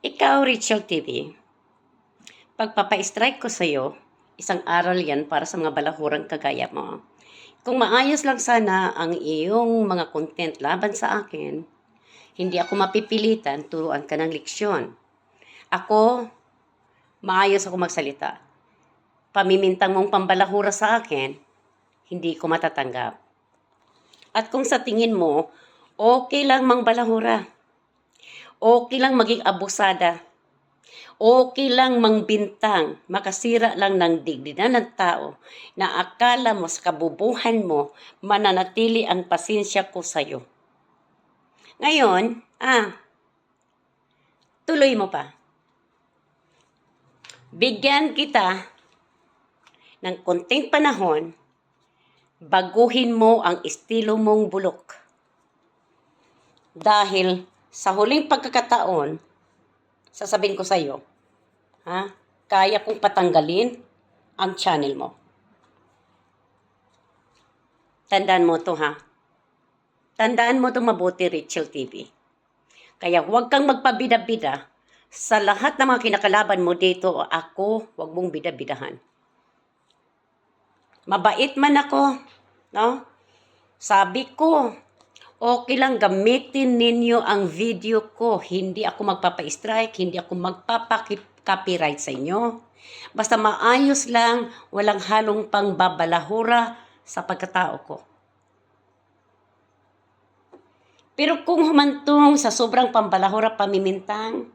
Ikaw, Rachel TV, pagpapa-strike ko sa'yo, isang aral yan para sa mga balahurang kagaya mo. Kung maayos lang sana ang iyong mga content laban sa akin, hindi ako mapipilitan, turuan ka ng leksyon. Ako, maayos ako magsalita. Pamimintang mong pambalahura sa akin, hindi ko matatanggap. At kung sa tingin mo, okay lang mang balahura, okay lang maging abusada, okay lang mangbintang, makasira lang ng dignidad ng tao na akala mo sa kabubuhan mo, mananatili ang pasensya ko sa'yo. Ngayon, tuloy mo pa. Bigyan kita ng konting panahon, baguhin mo ang estilo mong bulok. Dahil sa huling pagkakataon, sasabihin ko sa'yo, kaya kong patanggalin ang channel mo. Tandaan mo to, Tandaan mo to mabuti, Rachel TV. Kaya huwag kang magpabida-bida. Sa lahat ng mga kinakalaban mo dito, ako, huwag mong bida-bidahan. Mabait man ako, no? Sabi ko, okay lang gamitin ninyo ang video ko. Hindi ako magpapa-strike, hindi ako magpapa-copyright sa inyo. Basta maayos lang, walang halong pangbabalahura sa pagkatao ko. Pero kung humantong sa sobrang pambalahura, pamimintang,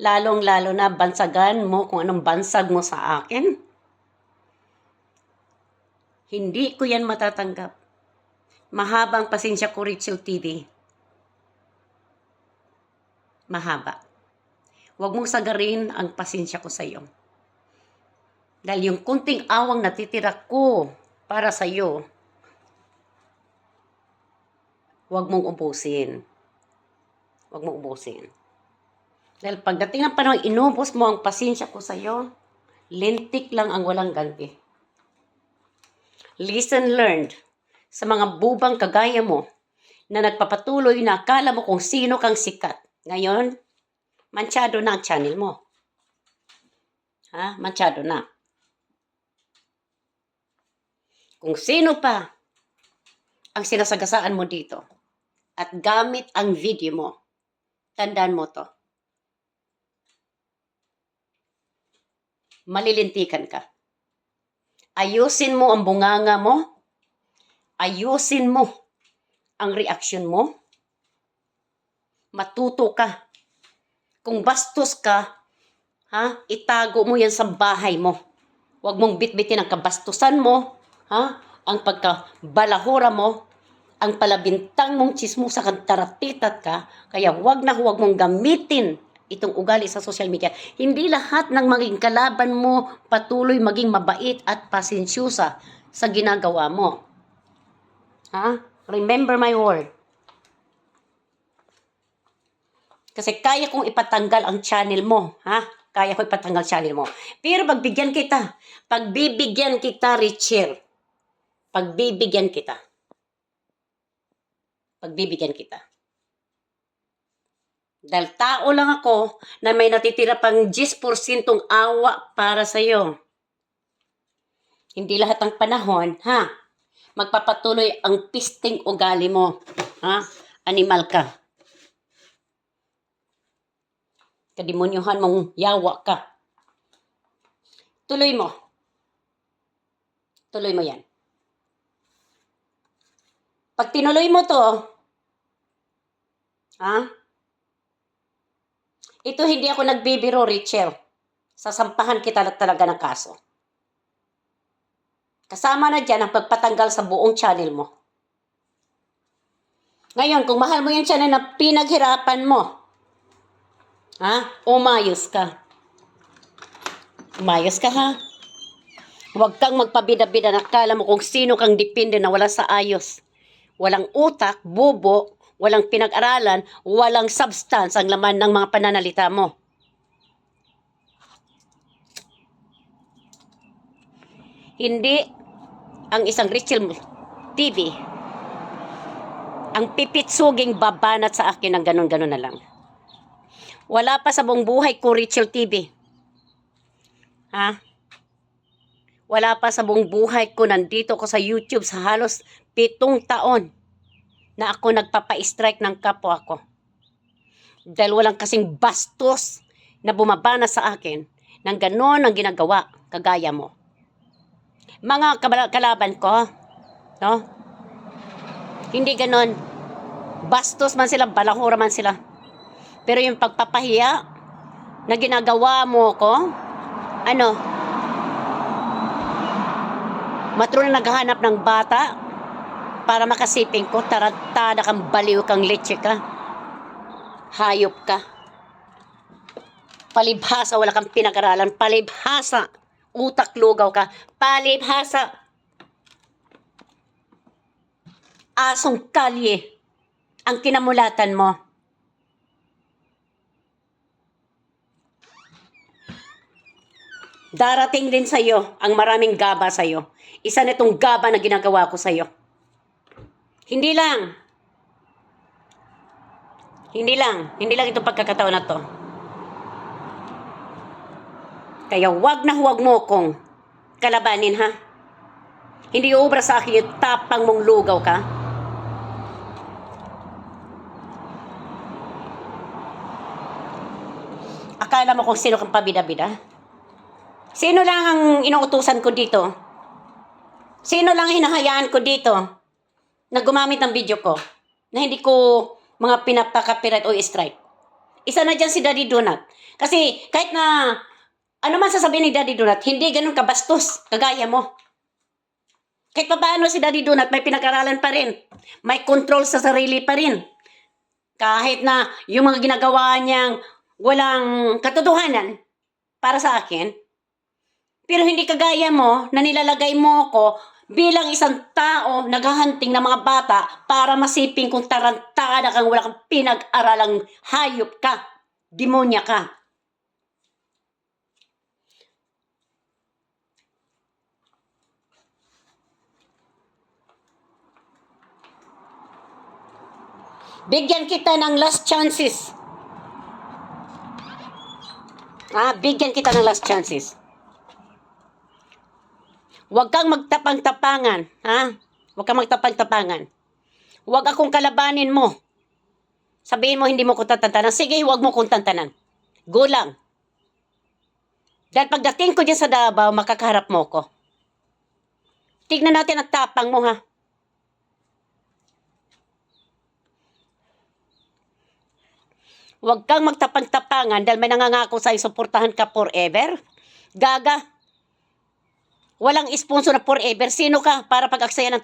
lalong-lalo na bansagan mo kung anong bansag mo sa akin, hindi ko yan matatanggap. Mahabang pasensya ko, Rachel TV. Mahaba. Huwag mong sagarin ang pasensya ko sa iyo. Dahil yung kunting awang natitira ko para sa iyo, huwag mong ubusin. Huwag mong ubusin. Dahil pagdating ng panahon, inubos mo ang pasensya ko sa iyo, lintik lang ang walang ganti. Listen learned sa mga bubang kagaya mo na nagpapatuloy na akala mo kung sino kang sikat. Ngayon, mansyado na ang channel mo. Mansyado na. Kung sino pa ang sinasagasaan mo dito at gamit ang video mo, tandaan mo to. Malilintikan ka. Ayusin mo ang bunganga mo. Ayusin mo ang reaksyon mo. Matuto ka. Kung bastos ka, itago mo yan sa bahay mo. Huwag mong bitbitin ang kabastusan mo, ang pagkabalahura mo, ang palabintang mong chismosa kang taratitat ka, kaya huwag mong gamitin itong ugali sa social media. Hindi lahat ng maging kalaban mo patuloy maging mabait at pasensyosa sa ginagawa mo. Remember my word. Kasi kaya kong ipatanggal ang channel mo, Kaya ko ipatanggal channel mo. Pero pagbibigyan kita, Rachel. Pagbibigyan kita. Dahil tao lang ako na may natitira pang 10% awa para sa'yo. Hindi lahat ng panahon, magpapatuloy ang pisting ugali mo. Animal ka. Kadimonyohan mong yawa ka. Tuloy mo yan. Pag tinuloy mo to, ito hindi ako nagbibiro, Rachel. Sasampahan kita talaga ng kaso. Kasama na dyan ang pagpatanggal sa buong channel mo. Ngayon, kung mahal mo yung channel na pinaghirapan mo, umayos ka. Umayos ka, Huwag kang magpabida-bida na akala mo kung sino kang depende na wala sa ayos. Walang utak, bobo, walang pinag-aralan, walang substance ang laman ng mga pananalita mo. Hindi ang isang Rachel TV ang pipitsuging babanat sa akin ng ganun-ganun na lang. Wala pa sa buong buhay ko, Rachel TV. Ha? Wala pa sa buong buhay ko, nandito ko sa YouTube sa halos 7 taon na ako nagpapa-strike ng kapwa ko. Dahil walang kasing bastos na bumabana sa akin ng ganon ang ginagawa kagaya mo. Mga kalaban ko, no? Hindi ganon. Bastos man sila, balahura man sila. Pero yung pagpapahiya na ginagawa mo ko, matro na naghahanap ng bata para makasiping ko, tarantada kang baliw kang leche ka. Hayop ka. Palibhasa, wala kang pinag-aralan. Palibhasa. Utak lugaw ka. Palibhasa. Asong kalye ang kinamulatan mo. Darating din sa'yo ang maraming gaba sa'yo. Isa na itong gaba na ginagawa ko sa'yo. Hindi lang itong pagkakataon na to. Kaya huwag mo kong kalabanin, ha? Hindi ubra sa akin yung tapang mong lugaw ka. Akala mo kung sino kang pabida-bida? Sino lang ang inuutusan ko dito? Sino lang hinahayaan ko dito na gumamit ng video ko na hindi ko mga pinapaka-copyright o strike? Isa na dyan si Daddy Donut. Kasi kahit na ano man sasabihin ni Daddy Donut, hindi ganun kabastos kagaya mo. Kahit pa paano si Daddy Donut, may pinag-aralan pa rin. May control sa sarili pa rin. Kahit na yung mga ginagawa niyang walang katotohanan para sa akin. Pero hindi kagaya mo na nilalagay mo ko bilang isang tao naghahunting ng mga bata para masiping kung tarantada kang wala kang pinag-aralang hayop ka. Demonya ka. Bigyan kita ng last chances. Bigyan kita ng last chances. Huwag kang magtapang-tapangan, ha? Huwag kang magtapang-tapangan. Huwag akong kalabanin mo. Sabihin mo hindi mo ko tatantanan. Sige, huwag mo kong tantanan. Go lang. Dahil pagdating ko dyan sa Davao, makakaharap mo ko. Tignan natin ang tapang mo, ha? Huwag kang magtapang-tapangan dahil may nangangako sa'yo, suportahan ka forever. Gaga. Walang sponsor na forever. Sino ka para pag-aksaya ng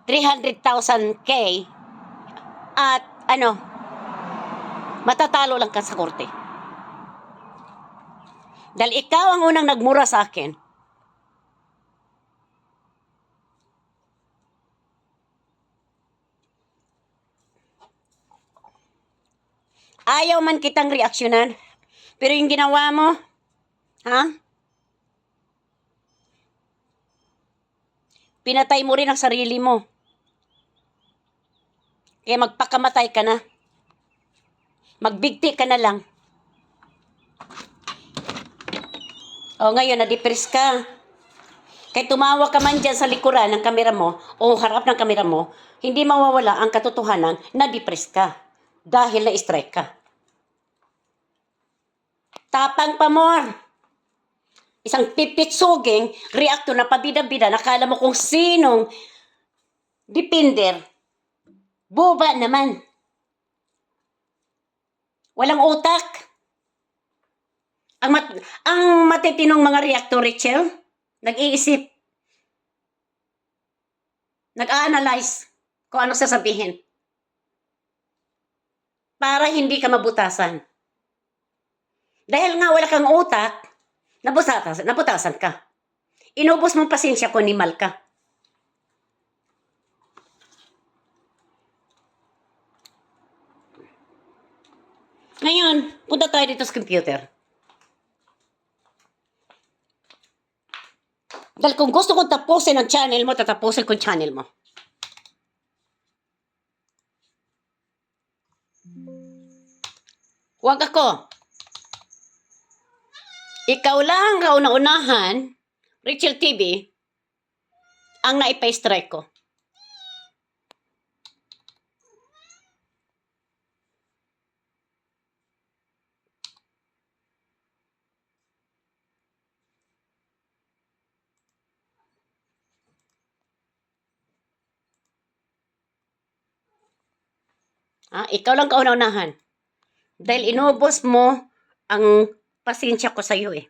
300,000K at matatalo lang ka sa korte. Dahil ikaw ang unang nagmura sa akin. Ayaw man kitang reaksyonan. Pero yung ginawa mo, pinatay mo rin ang sarili mo. Kaya magpakamatay ka na. Magbigti ka na lang. Ngayon, na-depress ka. Kaya tumawa ka man dyan sa likuran ng kamera mo o harap ng kamera mo, hindi mawawala ang katotohanan na depress ka dahil na-strike ka. Tapang pa more. Isang pipitsuging reactor na pabida-bida, nakala mo kung sinong depender. Boba naman. Walang utak. Ang matitinong mga reactor, Rachel, nag-iisip. Nag-a-analyze kung ano sasabihin. Para hindi ka mabutasan. Dahil nga wala kang utak, nabutasan ka. Inubos mong pasensya ko, nimal ka. Ngayon, punta tayo dito sa computer. Dahil kung gusto kong tapusin ang channel mo, tatapusin ko ang channel mo. Huwag ako. Ikaw lang kauna-unahan, Rachel TV, ang naipa-strike ko. Ikaw lang kauna-unahan. Dahil inubos mo ang pasensya ko sa'yo eh.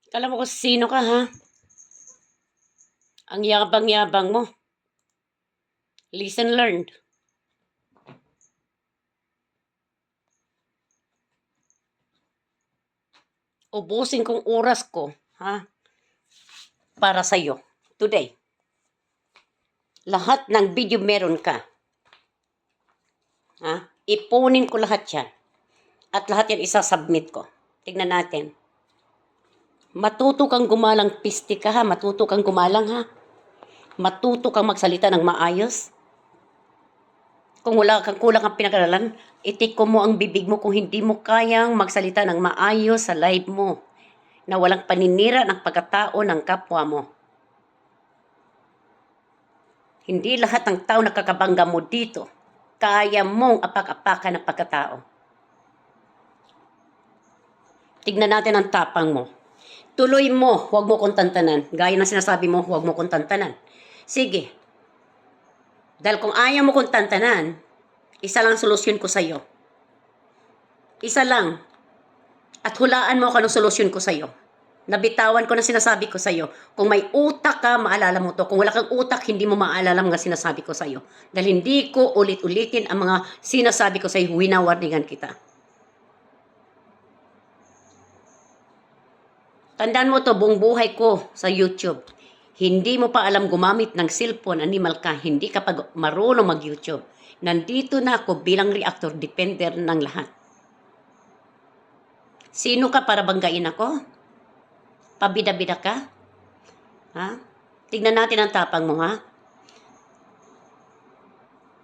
Alam mo kung sino ka, ha? Ang yabang-yabang mo. Listen, learned. Ubusin kong oras ko, ha? Para sa'yo. Today. Lahat ng video meron ka. Ipunin ko lahat yan. At lahat yan isasubmit ko. Tignan natin. Matuto kang gumalang piste ka, ha? Matuto kang gumalang, ha? Matuto kang magsalita ng maayos. Kung wala kang kulang ang pinag-aralan, itiko mo ang bibig mo kung hindi mo kayang magsalita ng maayos sa live mo na walang paninira ng pagkatao ng kapwa mo. Hindi lahat ng tao na kakabangga mo dito kaya mong apak-apakan ng pagkatao. Tignan natin ang tapang mo. Tuloy mo, huwag mo kong tantanan. Gaya ng sinasabi mo, huwag mo kong tantanan. Sige. Dahil kung ayaw mo kong tantanan, isa lang solusyon ko sa'yo. Isa lang. At hulaan mo kung anong solusyon ko sa'yo. Nabitawan ko na sinasabi ko sa'yo. Kung may utak ka, maalala mo to. Kung wala kang utak, hindi mo maalala mga sinasabi ko sa'yo. Dahil hindi ko ulit-ulitin ang mga sinasabi ko sa'yo, winawarningan kita. Tandaan mo to, buong buhay ko sa YouTube. Hindi mo pa alam gumamit ng cellphone, animal ka, hindi ka pa marunong mag-YouTube. Nandito na ako bilang reactor, defender ng lahat. Sino ka para banggain ako? Pabida-bida ka? Tignan natin ang tapang mo, ha?